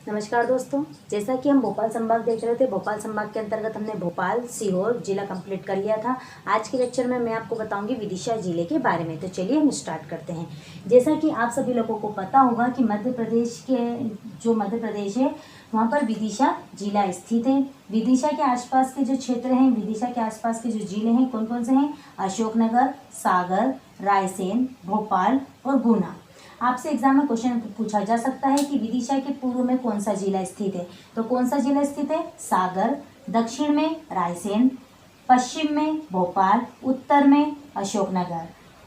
नमस्कार दोस्तों, जैसा कि हम भोपाल संभाग देख रहे थे, भोपाल संभाग के अंतर्गत हमने भोपाल सीहोर जिला कंप्लीट कर लिया था। आज के लेक्चर में मैं आपको बताऊंगी विदिशा जिले के बारे में। तो चलिए हम स्टार्ट करते हैं। जैसा कि आप सभी लोगों को पता होगा कि मध्य प्रदेश है, वहाँ पर विदिशा जिला स्थित है। विदिशा के आसपास के जो क्षेत्र हैं, विदिशा के आसपास के जो जिले हैं, कौन कौन से हैं? अशोकनगर, सागर, रायसेन, भोपाल और गुना। आपसे एग्जाम में क्वेश्चन पूछा जा सकता है कि विदिशा के पूर्व में कौन सा जिला स्थित है। तो कौन सा जिला स्थित है? सागर। दक्षिण में रायसेन, पश्चिम में भोपाल, उत्तर में अशोकनगर,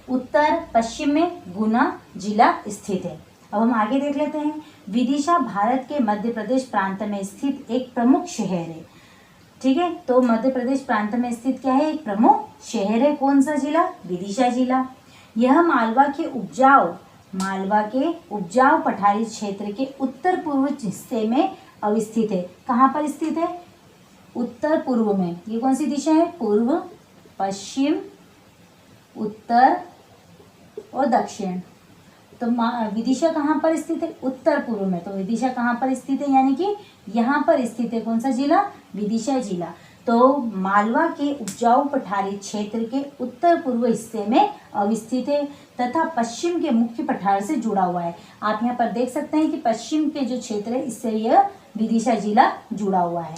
उत्तर पश्चिम में गुना जिला स्थित है। अब हम आगे देख लेते हैं। विदिशा भारत के मध्य प्रदेश प्रांत में स्थित एक प्रमुख शहर है। ठीक है, तो मध्य प्रदेश प्रांत में स्थित क्या है? एक प्रमुख शहर है। कौन सा जिला? विदिशा जिला। यह मालवा के उपजाऊ पठारी क्षेत्र के उत्तर पूर्व हिस्से में अवस्थित है। कहाँ पर स्थित है? उत्तर पूर्व में। ये कौन सी दिशा है? पूर्व, पश्चिम, उत्तर और दक्षिण। तो विदिशा कहाँ पर स्थित है? उत्तर पूर्व में। तो विदिशा कहाँ पर स्थित है? यानी कि यहाँ पर स्थित है। कौन सा जिला? विदिशा जिला। तो मालवा के उपजाऊ पठारी क्षेत्र के उत्तर पूर्व हिस्से में अवस्थित है तथा पश्चिम के मुख्य पठार से जुड़ा हुआ है। आप यहाँ पर देख सकते हैं कि पश्चिम के जो क्षेत्र है, इससे यह विदिशा जिला जुड़ा हुआ है।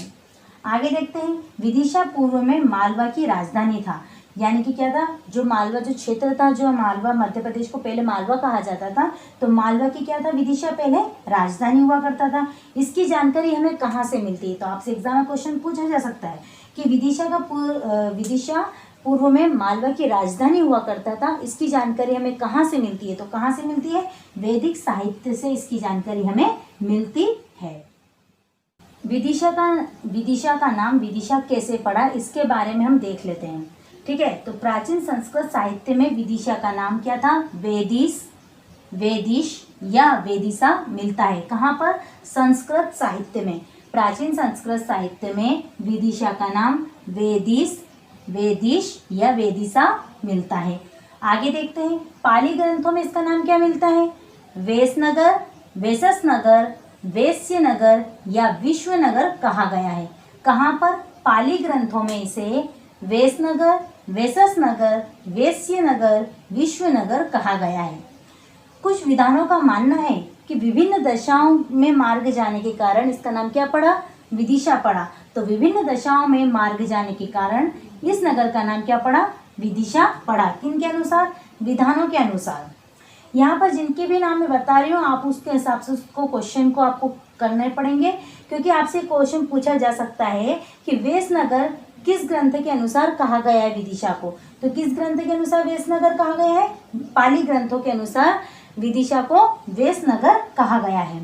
आगे देखते हैं। विदिशा पूर्व में मालवा की राजधानी था। यानी कि क्या था? जो मालवा जो क्षेत्र था, जो मालवा, मध्य प्रदेश को पहले मालवा कहा जाता था, तो मालवा की क्या था? विदिशा पहले राजधानी हुआ करता था। इसकी जानकारी हमें कहाँ से मिलती है? तो आपसे एग्जाम में क्वेश्चन पूछा जा सकता है कि विदिशा पूर्व में मालवा की राजधानी हुआ करता था। इसकी जानकारी हमें कहाँ से मिलती है? तो कहाँ से मिलती है? वैदिक साहित्य से इसकी जानकारी हमें मिलती है। विदिशा का नाम विदिशा कैसे पड़ा, इसके बारे में हम देख लेते हैं। ठीक है, तो प्राचीन संस्कृत साहित्य में विदिशा का नाम क्या था? वेदिश या वेदिशा मिलता है। कहाँ पर? संस्कृत साहित्य में। प्राचीन संस्कृत साहित्य में विदिशा का नाम वेदिश या वेदिशा मिलता है। आगे देखते हैं। पाली ग्रंथों में इसका नाम क्या मिलता है? वेसनगर, वेससनगर, वेश्यनगर या विश्वनगर कहा गया है। कहाँ पर? पाली ग्रंथों में इसे वेसनगर, वेससनगर, वेश्यनगर, विश्वनगर कहा गया है। कुछ विद्वानों का मानना है कि विभिन्न दशाओं में मार्ग जाने के कारण इसका नाम क्या पड़ा? विदिशा पड़ा। तो विभिन्न दशाओं में मार्ग जाने के कारण इस नगर का नाम क्या पड़ा? विदिशा पड़ा। किन के अनुसार? विद्वानों के अनुसार। यहाँ पर जिनके भी नाम मैं बता रही हूँ, आप उसके हिसाब से उसको क्वेश्चन को आपको करने पड़ेंगे, क्योंकि आपसे क्वेश्चन पूछा जा सकता है कि वेसनगर किस ग्रंथ के अनुसार कहा गया है विदिशा को। तो किस ग्रंथ के अनुसार वेसनगर कहा गया है? पाली ग्रंथों के अनुसार विदिशा को वेसनगर कहा गया है।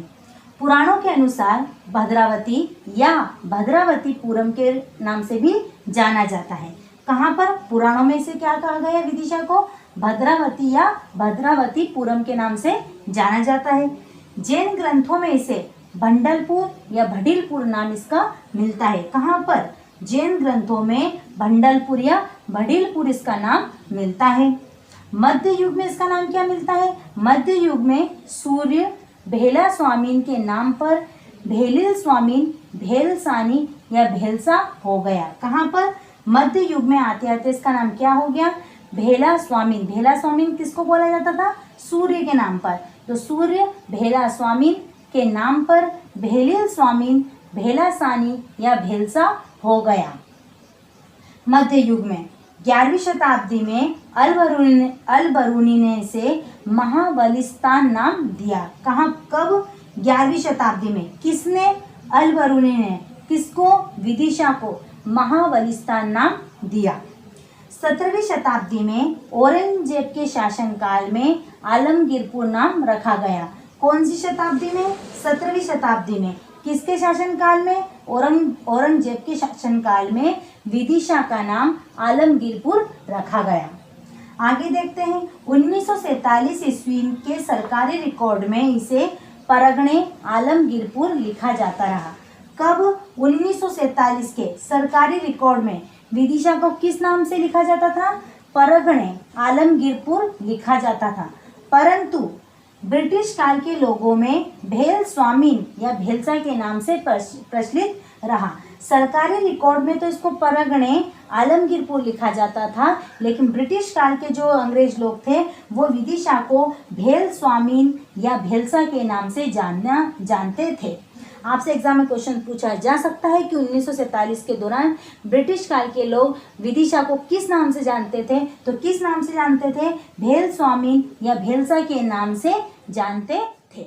पुराणों के अनुसार भद्रावती या भद्रावतीपुरम के नाम से भी जाना जाता है। कहाँ पर? पुराणों में इसे क्या कहा गया है? विदिशा को भद्रावती या भद्रावतीपुरम के नाम से जाना जाता है। जैन ग्रंथों में इसे भंडलपुर या भडिलपुर नाम इसका मिलता है। कहाँ पर? जैन ग्रंथों में भंडलपुर या भडिलपुर इसका नाम मिलता है। मध्य युग में इसका नाम क्या मिलता है? मध्य युग में सूर्य भेला स्वामीन के नाम पर भेलिल स्वामीन, भेलसानी या भेलसा हो गया। कहाँ पर? मध्य युग में आते आते इसका नाम क्या हो गया? भेला स्वामीन। भेला स्वामीन किसको बोला जाता था? सूर्य के नाम पर। तो सूर्य भेला स्वामीन के नाम पर भेलिल स्वामीन, भेलासानी या भेलसा हो गया। मध्य युग में 11वीं शताब्दी में अलबरूनी ने इसे महाबलिस्तान नाम दिया। कहाँ? कब? 11वीं शताब्दी में। किसने? अलबरूनी ने। किसको? विदिशा को महाबलिस्तान नाम दिया। 17वीं शताब्दी में औरंगजेब के शासनकाल में आलमगीरपुर नाम रखा गया। कौन सी शताब्दी में? 17वीं शताब्दी में। किसके शासनकाल में? औरंगजेब के शासनकाल में विदिशा का नाम आलमगीरपुर रखा गया। आगे देखते हैं। 1947 ईस्वी के सरकारी रिकॉर्ड में इसे परगणे आलमगीरपुर लिखा जाता रहा। कब? 1947 के सरकारी रिकॉर्ड में विदिशा को किस नाम से लिखा जाता था? परगणे आलमगीरपुर लिखा जाता था। परंतु ब्रिटिश काल के लोगों में भेल स्वामीन या भेलसा के नाम से प्रचलित रहा। सरकारी रिकॉर्ड में तो इसको परगणे आलमगीरपुर लिखा जाता था, लेकिन ब्रिटिश काल के जो अंग्रेज लोग थे वो विदिशा को भेल स्वामीन या भेलसा के नाम से जानते थे। आपसे एग्जाम में क्वेश्चन पूछा जा सकता है कि 1947 के दौरान ब्रिटिश काल के लोग विदिशा को किस नाम से जानते थे, तो किस नाम से जानते थे? भेल स्वामीन या भेलसा के नाम से जानते थे।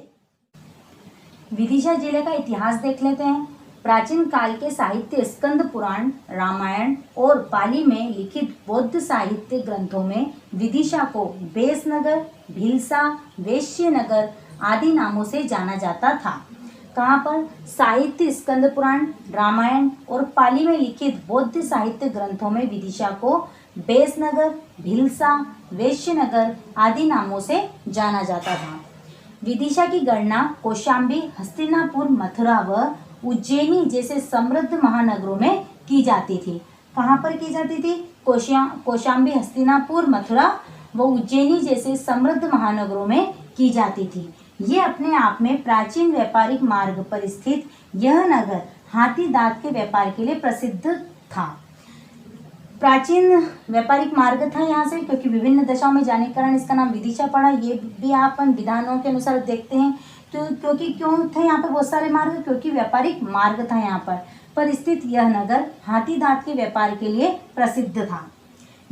विदिशा जिले का इतिहास देख लेते हैं। प्राचीन काल के साहित्य स्कंद पुराण, रामायण और पाली में लिखित बौद्ध साहित्य ग्रंथों में विदिशा को बेसनगर, भीलसा, वेश्यनगर आदि नामों से जाना जाता था। कहाँ पर? साहित्य स्कंद पुराण, रामायण और पाली में लिखित बौद्ध साहित्य ग्रंथों में विदिशा को बेसनगर, भीलसा, वेश्यनगर आदि नामों से जाना जाता था। विदिशा की गणना कौशाम्बी, हस्तिनापुर, मथुरा व उज्जैनी जैसे समृद्ध महानगरों में की जाती थी। कहाँ पर की जाती थी? कौशाम्बी, हस्तिनापुर, मथुरा व उज्जैनी जैसे समृद्ध महानगरों में की जाती थी। ये अपने आप में प्राचीन व्यापारिक मार्ग पर स्थित यह नगर हाथी दांत के व्यापार के लिए प्रसिद्ध था। प्राचीन व्यापारिक मार्ग था यहाँ से, क्योंकि विभिन्न दिशाओं में जाने के कारण इसका नाम विदिशा पड़ा। ये भी आप विधानों के अनुसार देखते हैं। तो क्योंकि क्यों थे यहाँ पर बहुत सारे मार्ग? क्योंकि व्यापारिक मार्ग था यहाँ पर स्थित यह नगर हाथी दांत के व्यापार के लिए प्रसिद्ध था।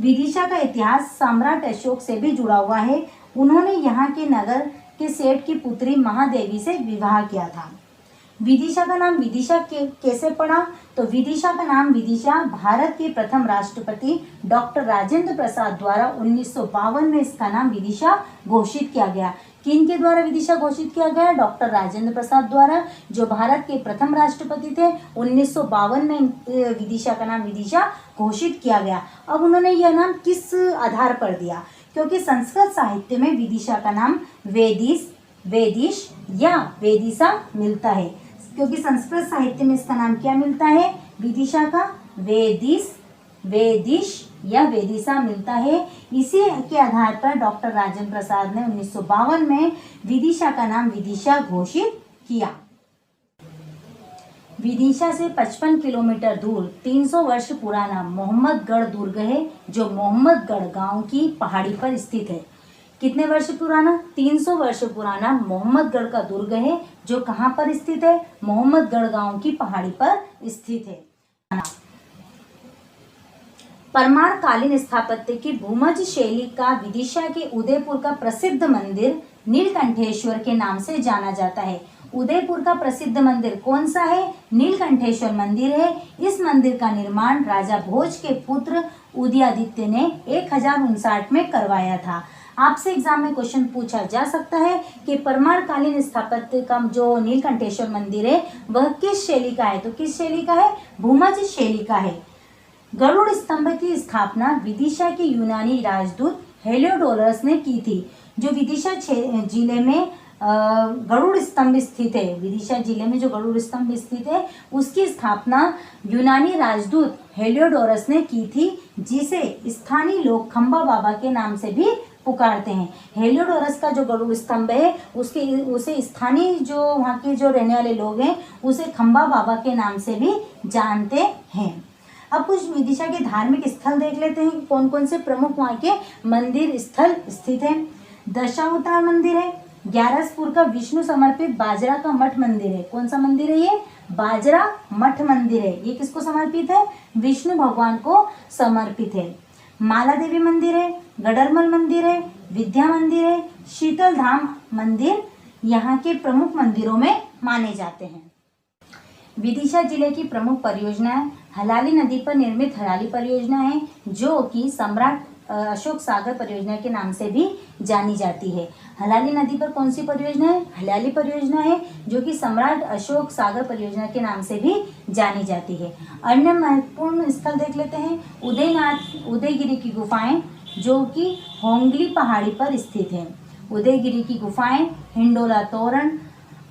विदिशा का इतिहास सम्राट अशोक से भी जुड़ा हुआ है। उन्होंने यहाँ के नगर के सेठ की पुत्री महादेवी से विवाह किया था। विदिशा का नाम विदिशा कैसे पड़ा? तो विदिशा का नाम विदिशा भारत के प्रथम राष्ट्रपति डॉक्टर राजेंद्र प्रसाद द्वारा 1952 में इसका नाम विदिशा घोषित किया गया। किन के द्वारा विदिशा घोषित किया गया? डॉक्टर राजेंद्र प्रसाद द्वारा, जो भारत के प्रथम राष्ट्रपति थे। 1952 में विदिशा का नाम विदिशा घोषित किया गया। अब उन्होंने यह नाम किस आधार पर दिया? क्योंकि संस्कृत साहित्य में विदिशा का नाम वेदिश या वेदिशा मिलता है। क्योंकि संस्कृत साहित्य में इसका नाम क्या मिलता है? विदिशा का वेदिश या वेदिशा मिलता है। इसी के आधार पर डॉक्टर राजेंद्र प्रसाद ने 1952 में विदिशा का नाम विदिशा घोषित किया। विदिशा से 55 किलोमीटर दूर 300 वर्ष पुराना मोहम्मदगढ़ दुर्ग है, जो मोहम्मदगढ़ गांव की पहाड़ी पर स्थित है। कितने वर्ष पुराना? 300 वर्ष पुराना मोहम्मदगढ़ का दुर्ग है, जो कहाँ पर स्थित है? मोहम्मदगढ़ गांव की पहाड़ी पर स्थित है। परमार कालीन स्थापत्य की भूमध्य शैली का विदिशा के उदयपुर का प्रसिद्ध मंदिर नीलकंठेश्वर के नाम से जाना जाता है। उदयपुर का प्रसिद्ध मंदिर कौन सा है? नीलकंठेश्वर मंदिर है। इस मंदिर का निर्माण राजा भोज के पुत्र उदयादित्य ने 1059 में करवाया था। आपसे एग्जाम में क्वेश्चन पूछा जा सकता है कि परमार कालीन स्थापत्य का जो नीलकंठेश्वर मंदिर है वह किस शैली का है? तो किस शैली का है? भूमध्य शैली का है। गरुड़ स्तंभ की स्थापना विदिशा के यूनानी राजदूत हेलियोडोरस ने की थी। जो विदिशा जिले में गरुड़ स्तंभ स्थित है, विदिशा जिले में जो गरुड़ स्तंभ स्थित है उसकी स्थापना यूनानी राजदूत हेलियोडोरस ने की थी, जिसे स्थानीय लोग खंबा बाबा के नाम से भी पुकारते हैं। हेलियोडोरस का जो गरुड़ स्तंभ है उसे स्थानीय जो वहाँ के जो रहने वाले लोग हैं उसे खंबा बाबा के नाम से भी जानते हैं। अब कुछ विदिशा के धार्मिक स्थल देख लेते हैं, कौन कौन से प्रमुख वहाँ के मंदिर स्थल स्थित हैं। दशावतार मंदिर है, ग्यारसपुर का विष्णु समर्पित बाजरा का मठ मंदिर है। कौन सा मंदिर है ये? बाजरा मठ मंदिर है। ये किसको समर्पित है? विष्णु भगवान को समर्पित है। माला देवी मंदिर है, गडरमल मंदिर है, विद्या मंदिर है, शीतल धाम मंदिर यहाँ के प्रमुख मंदिरों में माने जाते हैं। विदिशा जिले की प्रमुख परियोजनाएं हलाली नदी पर निर्मित हलाली परियोजना है, जो कि सम्राट अशोक सागर परियोजना के नाम से भी जानी जाती है। हलाली नदी पर कौन सी परियोजना है? हलाली परियोजना है, जो कि सम्राट अशोक सागर परियोजना के नाम से भी जानी जाती है। अन्य महत्वपूर्ण स्थल देख लेते हैं। उदयगिरी की गुफाएं, जो कि होंगली पहाड़ी पर स्थित है। उदयगिरी की गुफाएं, हिंडोला तोरण,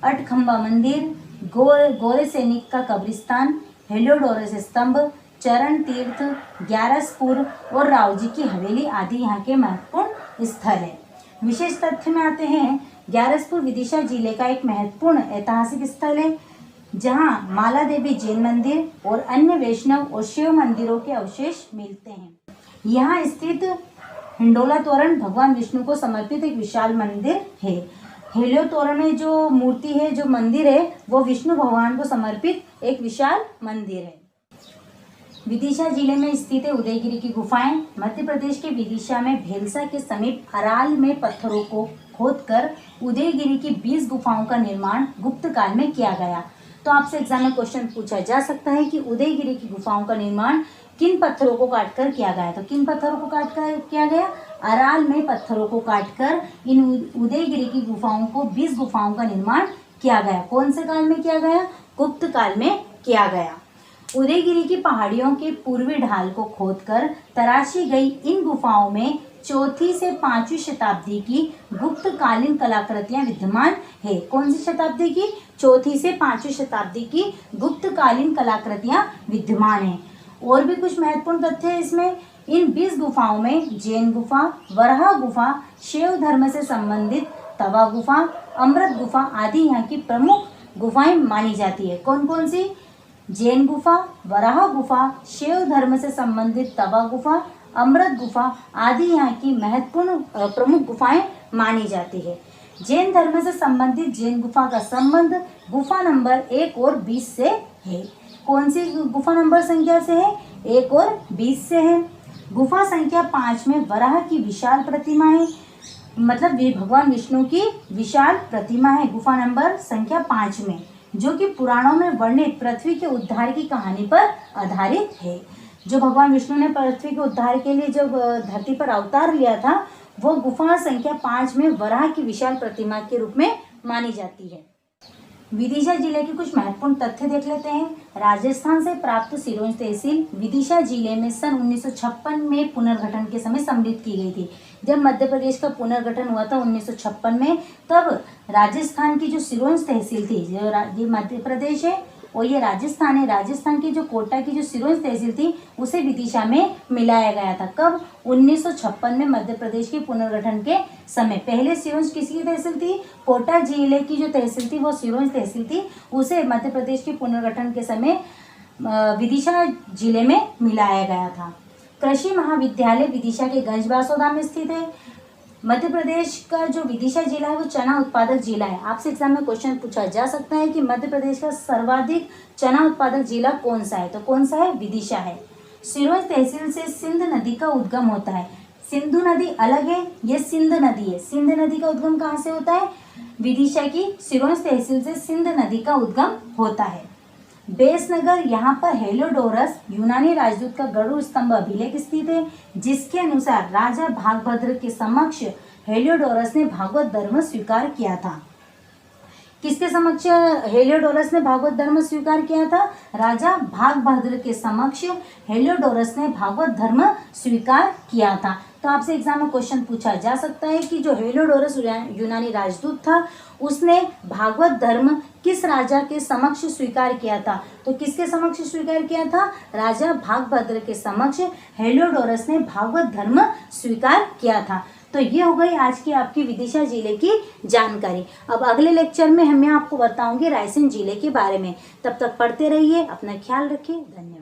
अठखंबा मंदिर, गोरे सैनिक का कब्रिस्तान, हेलियोडोरस स्तंभ, चरण तीर्थ, ग्यारसपुर और रावजी की हवेली आदि यहाँ के महत्वपूर्ण स्थल है। विशेष तथ्य में आते हैं ग्यारसपुर विदिशा जिले का एक महत्वपूर्ण ऐतिहासिक स्थल है जहां माला देवी जैन मंदिर और अन्य वैष्णव और शिव मंदिरों के अवशेष मिलते हैं। यहाँ स्थित हिंडोला तोरण भगवान विष्णु को समर्पित एक विशाल मंदिर है। हेलियो तोरण में जो मूर्ति है, जो मंदिर है, वो विष्णु भगवान को समर्पित एक विशाल मंदिर है। विदिशा जिले में स्थित है उदयगिरी की गुफाएं। मध्य प्रदेश के विदिशा में भेलसा के समीप अराल में पत्थरों को खोदकर उदयगिरी की 20 गुफाओं का निर्माण गुप्त काल में किया गया। तो आपसे एग्जाम में क्वेश्चन पूछा जा सकता है कि उदयगिरी की गुफाओं का निर्माण किन पत्थरों को काटकर किया गया। तो किन पत्थरों को काटकर किया गया? अराल में पत्थरों को काटकर इन उदयगिरी की गुफाओं को 20 गुफाओं का निर्माण किया गया। कौन से काल में किया गया? गुप्त काल में किया गया। उदयगिरी की पहाड़ियों के पूर्वी ढाल को खोदकर तराशी गई इन गुफाओं में 4वीं से 5वीं शताब्दी की गुप्तकालीन कलाकृतियां विद्यमान है। कौन सी शताब्दी की? 4वीं से 5वीं शताब्दी की गुप्तकालीन कलाकृतियां विद्यमान है। और भी कुछ महत्वपूर्ण तथ्य है इसमें। इन 20 गुफाओं में जैन गुफा, वराह गुफा, शैव धर्म से संबंधित तवा गुफा, अमृत गुफा आदि यहाँ की प्रमुख गुफाएं मानी जाती है। कौन कौन सी? जैन गुफा, वराह गुफा, शैव धर्म से संबंधित तवा गुफा, अमृत गुफा आदि यहाँ की महत्वपूर्ण प्रमुख गुफाएं मानी जाती है। जैन धर्म से संबंधित जैन गुफा का संबंध गुफा नंबर 1 और 20 से है। कौन सी गुफा नंबर संख्या से है? 1 और 20 से है। गुफा संख्या 5 में वराह की विशाल प्रतिमा है, मतलब भगवान विष्णु की विशाल प्रतिमा है गुफा नंबर संख्या 5 में, जो कि पुराणों में वर्णित पृथ्वी के उद्धार की कहानी पर आधारित है। जो भगवान विष्णु ने पृथ्वी के उद्धार के लिए जब धरती पर अवतार लिया था, वो गुफा संख्या 5 में वराह की विशाल प्रतिमा के रूप में मानी जाती है। विदिशा जिले के कुछ महत्वपूर्ण तथ्य देख लेते हैं। राजस्थान से प्राप्त सिरोंज तहसील विदिशा जिले में सन 1956 में पुनर्गठन के समय सम्मिलित की गई थी। जब मध्य प्रदेश का पुनर्गठन हुआ था 1956 में, तब राजस्थान की जो सिरोंज तहसील थी, जो ये मध्य प्रदेश है और ये राजस्थान है, राजस्थान की जो कोटा की जो सिरोंज तहसील थी उसे विदिशा में मिलाया गया था। कब? 1956 में मध्य प्रदेश के पुनर्गठन के समय। पहले सिरोंज किसकी तहसील थी? कोटा जिले की जो तहसील थी वो सिरोंज तहसील थी, उसे मध्य प्रदेश के पुनर्गठन के समय विदिशा जिले में मिलाया गया था। कृषि महाविद्यालय विदिशा के गंजबासौदा में स्थित है। मध्य प्रदेश का जो विदिशा जिला है वो चना उत्पादक जिला है। आपसे एग्जाम में क्वेश्चन पूछा जा सकता है कि मध्य प्रदेश का सर्वाधिक चना उत्पादक जिला कौन सा है? तो कौन सा है? विदिशा है। सिरोंज तहसील से सिंध नदी का उद्गम होता है। सिंधु नदी अलग है, ये सिंध नदी है। सिंध नदी का उद्गम कहाँ से होता है? विदिशा की सिरोंज तहसील से सिंध नदी का उद्गम होता है। बेसनगर, यहाँ पर हेलियोडोरस यूनानी राजदूत का गरुड़ स्तंभ अभिलेख स्थित है, जिसके अनुसार राजा भागभद्र के समक्ष हेलियोडोरस ने भागवत धर्म स्वीकार किया था। किसके समक्ष हेलियोडोरस ने भागवत धर्म स्वीकार किया था? राजा भागभद्र के समक्ष हेलियोडोरस ने भागवत धर्म स्वीकार किया था। तो आपसे एग्जाम में क्वेश्चन पूछा जा सकता है कि जो हेलियोडोरस यूनानी राजदूत था, उसने भागवत धर्म किस राजा के समक्ष स्वीकार किया था? तो किसके समक्ष स्वीकार किया था? राजा भागभद्र के समक्ष हेलियोडोरस ने भागवत धर्म स्वीकार किया था। तो ये हो गई आज की आपकी विदिशा जिले की जानकारी। अब अगले लेक्चर में मैं आपको बताऊंगी रायसेन जिले के बारे में। तब तक पढ़ते रहिए, अपना ख्याल रखिए। धन्यवाद।